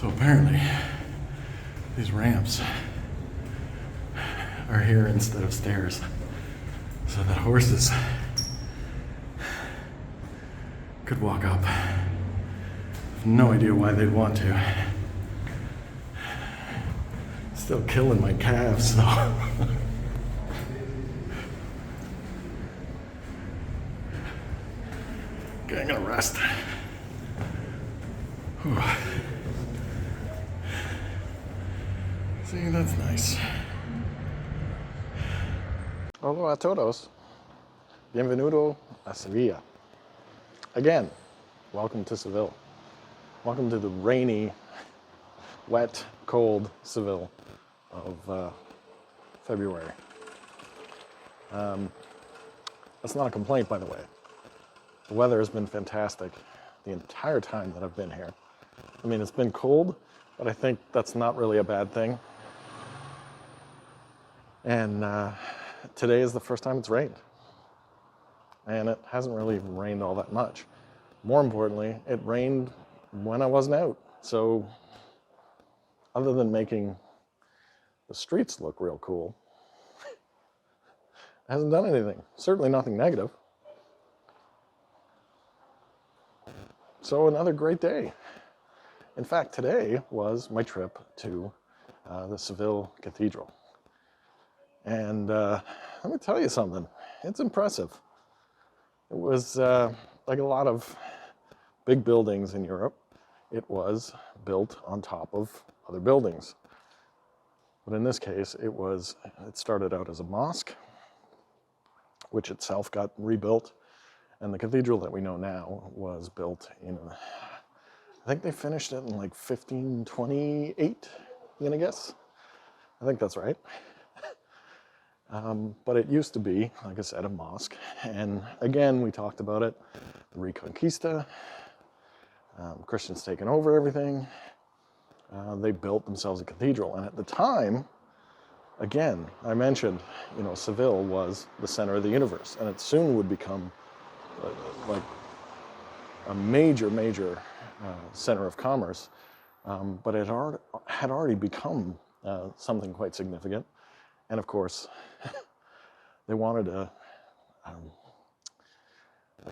So apparently, these ramps are here instead of stairs, so that horses could walk up. I have no idea why they'd want to. Still killing my calves though. Okay, I'm gonna rest. Whew. See, that's nice. Hola a todos. Bienvenido a Sevilla. Again, welcome to Seville. Welcome to the rainy, wet, cold Seville of February. That's not a complaint, by the way. The weather has been fantastic the entire time that I've been here. I mean, it's been cold, but I think that's not really a bad thing. And today is the first time it's rained. And it hasn't really rained all that much. More importantly, it rained when I wasn't out. So other than making the streets look real cool, it hasn't done anything. Certainly nothing negative. So another great day. In fact, today was my trip to the Seville Cathedral. And let me tell you something, it's impressive. It was like a lot of big buildings in Europe, it was built on top of other buildings. But in this case, it started out as a mosque, which itself got rebuilt. And the cathedral that we know now was built in, I think they finished it in like 1528, I'm gonna guess. I think that's right. But it used to be, like I said, a mosque. And again, we talked about it, the Reconquista, Christians taking over everything. They built themselves a cathedral. And at the time, again, I mentioned, Seville was the center of the universe. And it soon would become like a major center of commerce. But it had already become something quite significant. And of course, they wanted a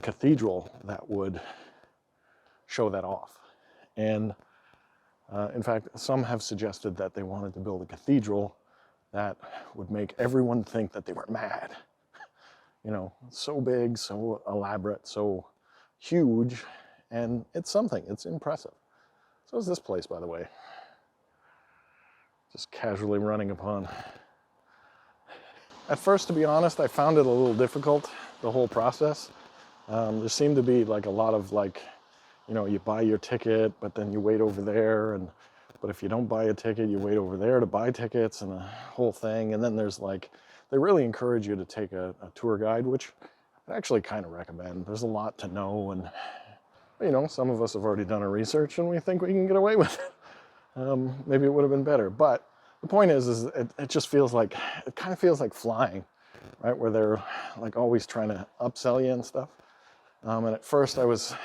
cathedral that would show that off. And in fact, some have suggested that they wanted to build a cathedral that would make everyone think that they were mad. So big, so elaborate, so huge, and it's something, it's impressive. So is this place, by the way. Just casually running upon. At first, to be honest, I found it a little difficult, the whole process. There seemed to be like a lot of you buy your ticket, but then you wait over there, but if you don't buy a ticket, you wait over there to buy tickets and the whole thing. And then there's they really encourage you to take a tour guide, which I actually kind of recommend. There's a lot to know, and some of us have already done our research and we think we can get away with it. Maybe it would have been better, but the point is it just feels like, it kind of feels like flying, right? Where they're like always trying to upsell you and stuff. And at first I was,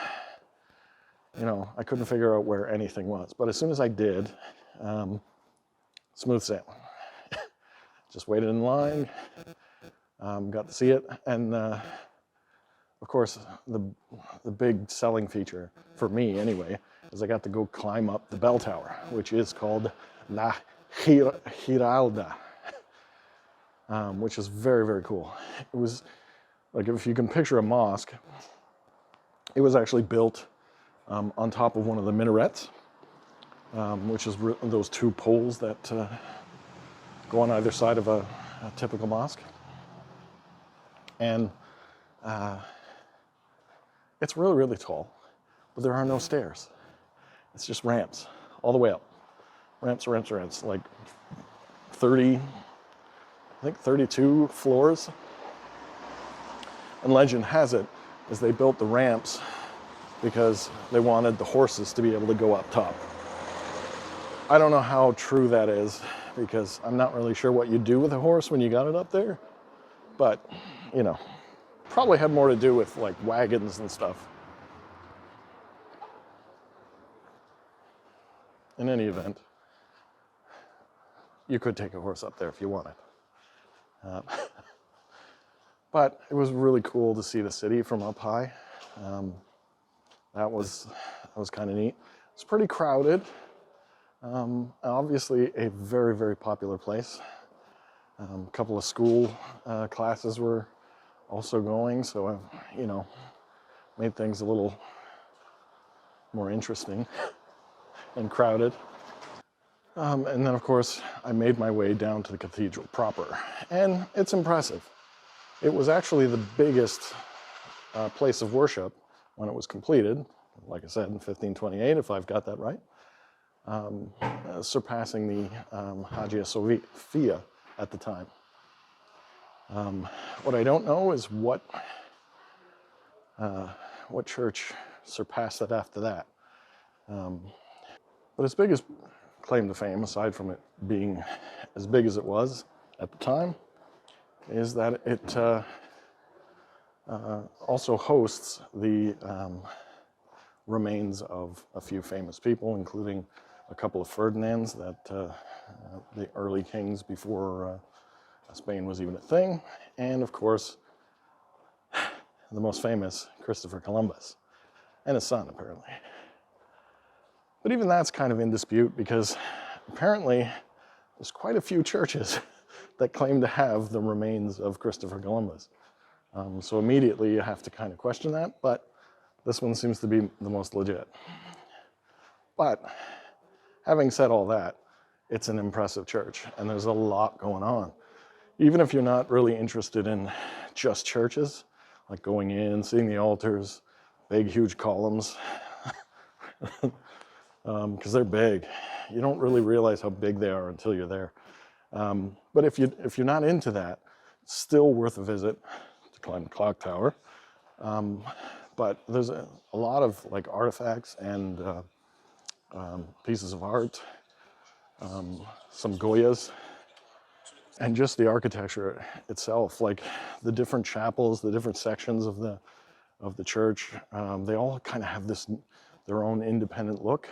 I couldn't figure out where anything was. But as soon as I did, smooth sailing. Just waited in line, got to see it. And of course, the big selling feature, for me anyway, is I got to go climb up the bell tower, which is called La Giralda, which is very, very cool. It was like, if you can picture a mosque, it was actually built on top of one of the minarets, which is those two poles that go on either side of a typical mosque. And it's really, really tall, but there are no stairs. It's just ramps all the way up. Ramps, like 32 floors. And legend has it is they built the ramps because they wanted the horses to be able to go up top. I don't know how true that is, because I'm not really sure what you do with a horse when you got it up there. But, probably had more to do with like wagons and stuff. in any event, you could take a horse up there if you wanted. But it was really cool to see the city from up high. That was kind of neat. It's pretty crowded. Obviously a very, very popular place. A couple of school classes were also going, so made things a little more interesting and crowded. And then, of course, I made my way down to the cathedral proper, and it's impressive. It was actually the biggest place of worship when it was completed, like I said, in 1528, if I've got that right, surpassing the Hagia Sophia at the time. What I don't know is what church surpassed it after that. But its biggest claim to fame, aside from it being as big as it was at the time, is that it also hosts the remains of a few famous people, including a couple of Ferdinands, that the early kings before Spain was even a thing, and of course, the most famous, Christopher Columbus, and his son, apparently. But even that's kind of in dispute, because apparently there's quite a few churches that claim to have the remains of Christopher Columbus. So immediately you have to kind of question that, but this one seems to be the most legit. But having said all that, it's an impressive church, and there's a lot going on. Even if you're not really interested in just churches, like going in, seeing the altars, big, huge columns, because they're big. You don't really realize how big they are until you're there. But if you're not into that, it's still worth a visit to climb the clock tower. But there's a lot of like artifacts and pieces of art, some Goyas, and just the architecture itself, like the different chapels, the different sections of the church. They all kind of have their own independent look.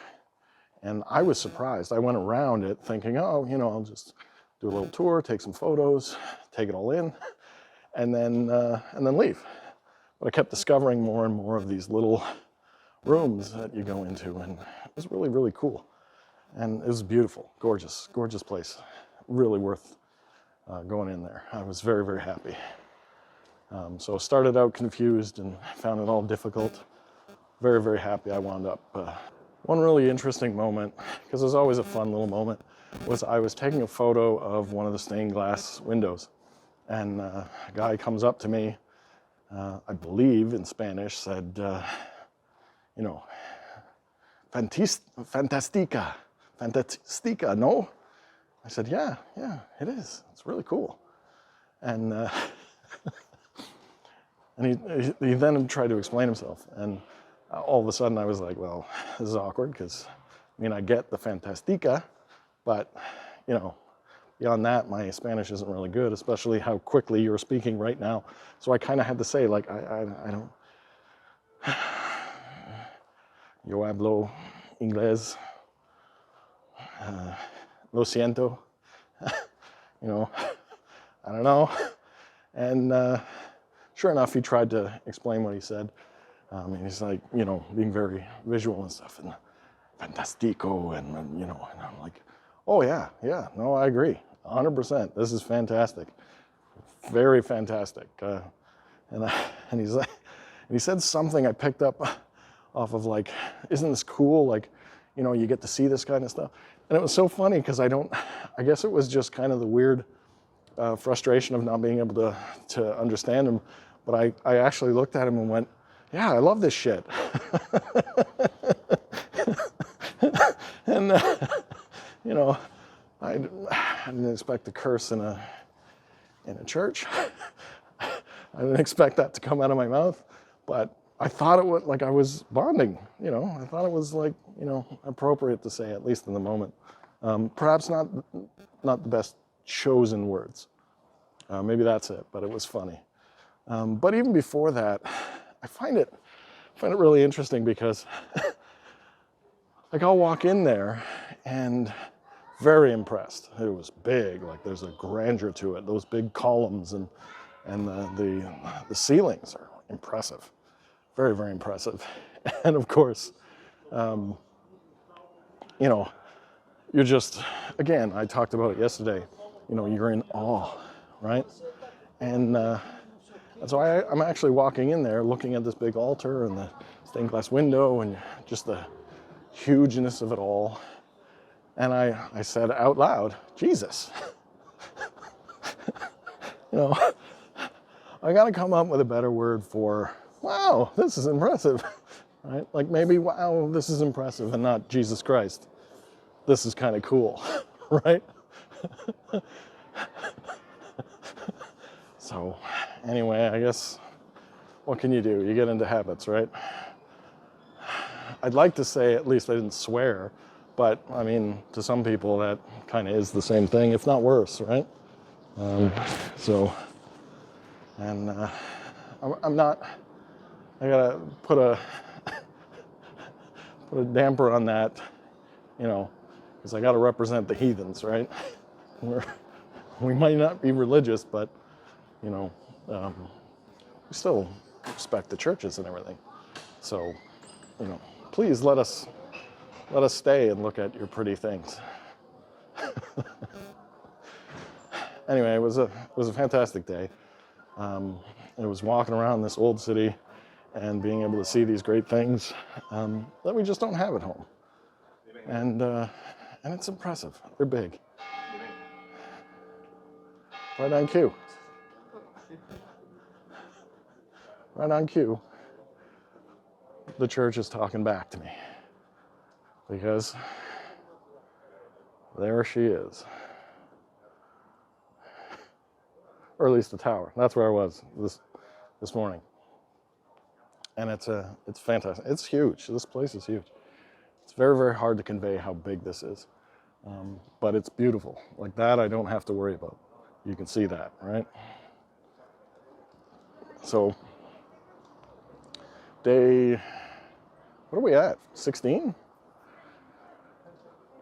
And I was surprised. I went around it thinking, oh, I'll just do a little tour, take some photos, take it all in, and then leave. But I kept discovering more and more of these little rooms that you go into, and it was really, really cool. And it was beautiful, gorgeous, gorgeous place. Really worth going in there. I was very, very happy. So I started out confused and found it all difficult. Very, very happy I wound up. One really interesting moment, because there's always a fun little moment, was I was taking a photo of one of the stained glass windows, and a guy comes up to me, I believe in Spanish, said, fantastica, no? I said, yeah, it is. It's really cool. And and he then tried to explain himself, and all of a sudden I was like, well, this is awkward, because I get the fantastica, but beyond that, my Spanish isn't really good, especially how quickly you're speaking right now. So I kind of had to say, like, I don't, yo hablo inglés, lo siento, I don't know. And sure enough, he tried to explain what he said. And he's like, being very visual and stuff, and fantastico, and I'm like, oh yeah, no, I agree, 100%. This is fantastic, very fantastic. And he's like, and he said something I picked up off of, like, isn't this cool? Like, you get to see this kind of stuff. And it was so funny, because I guess it was just kind of the weird frustration of not being able to understand him. But I actually looked at him and went, yeah, I love this shit. And, I didn't expect to curse in a church. I didn't expect that to come out of my mouth, but I thought it was like I was bonding, I thought it was like, appropriate to say, at least in the moment. Perhaps not the best chosen words. Maybe that's it, but it was funny. But even before that, I find it really interesting, because like I'll walk in there and very impressed. It was big, like there's a grandeur to it. Those big columns and the ceilings are impressive, very, very impressive. And of course, you know, you're just, again, I talked about it yesterday, you know, you're in awe, right? And so I'm actually walking in there looking at this big altar and the stained glass window and just the hugeness of it all. And I said out loud, Jesus. You know, I got to come up with a better word for, wow, this is impressive, right? Like maybe, wow, this is impressive, and not Jesus Christ. This is kind of cool, right? So anyway, I guess, what can you do? You get into habits, right? I'd like to say at least I didn't swear, but I mean, to some people that kind of is the same thing, if not worse, right? And I'm not, I gotta put a damper on that, you know, because I gotta represent the heathens, right? We might not be religious, but, you know, we still respect the churches and everything. So, you know, please let us stay and look at your pretty things. Anyway, it was a fantastic day. It was walking around this old city and being able to see these great things that we just don't have at home. And it's impressive. They're big. Right on cue. Right on cue. The church is talking back to me. Because there she is. Or at least the tower. That's where I was this morning. And it's fantastic. It's huge. This place is huge. It's very, very hard to convey how big this is. But it's beautiful. Like that I don't have to worry about. You can see that, right? So, day, what are we at? 16?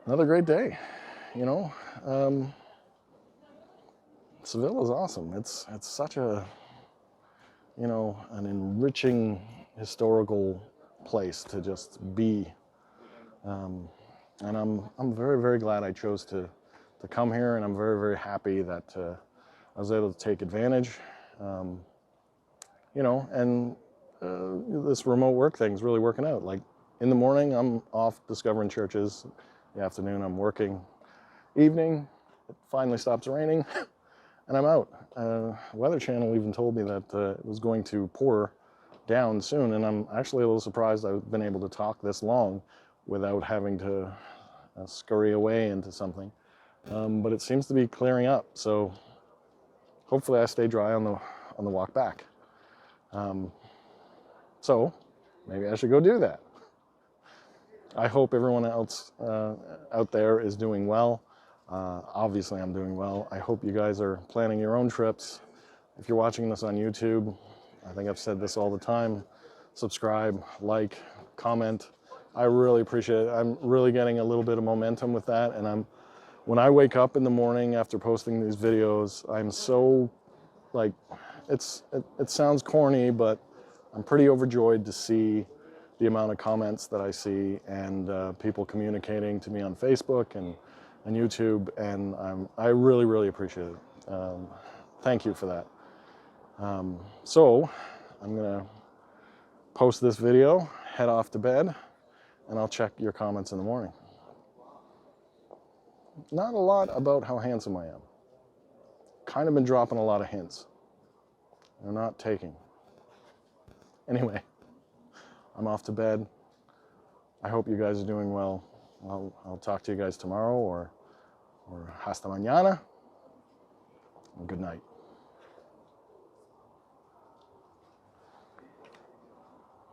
Another great day, you know? Seville is awesome. It's such a, you know, an enriching historical place to just be. And I'm very, very glad I chose to come here, and I'm very, very happy that I was able to take advantage. You know, and this remote work thing is really working out. Like in the morning, I'm off discovering churches. The afternoon, I'm working. Evening, it finally stops raining, and I'm out. Weather Channel even told me that it was going to pour down soon, and I'm actually a little surprised I've been able to talk this long without having to scurry away into something. But it seems to be clearing up, so hopefully I stay dry on the walk back. So maybe I should go do that. I hope everyone else out there is doing well. Obviously I'm doing well. I hope you guys are planning your own trips. If you're watching this on YouTube, I think I've said this all the time, subscribe, like, comment. I really appreciate it. I'm really getting a little bit of momentum with that, and when I wake up in the morning after posting these videos, I'm so, like, it sounds corny, but I'm pretty overjoyed to see the amount of comments that I see and people communicating to me on Facebook and YouTube, and I really, really appreciate it. Thank you for that. So I'm gonna post this video, head off to bed, and I'll check your comments in the morning. Not a lot about how handsome I am. Kind of been dropping a lot of hints. They're not taking. Anyway, I'm off to bed. I hope you guys are doing well. I'll talk to you guys tomorrow or hasta mañana. And good night.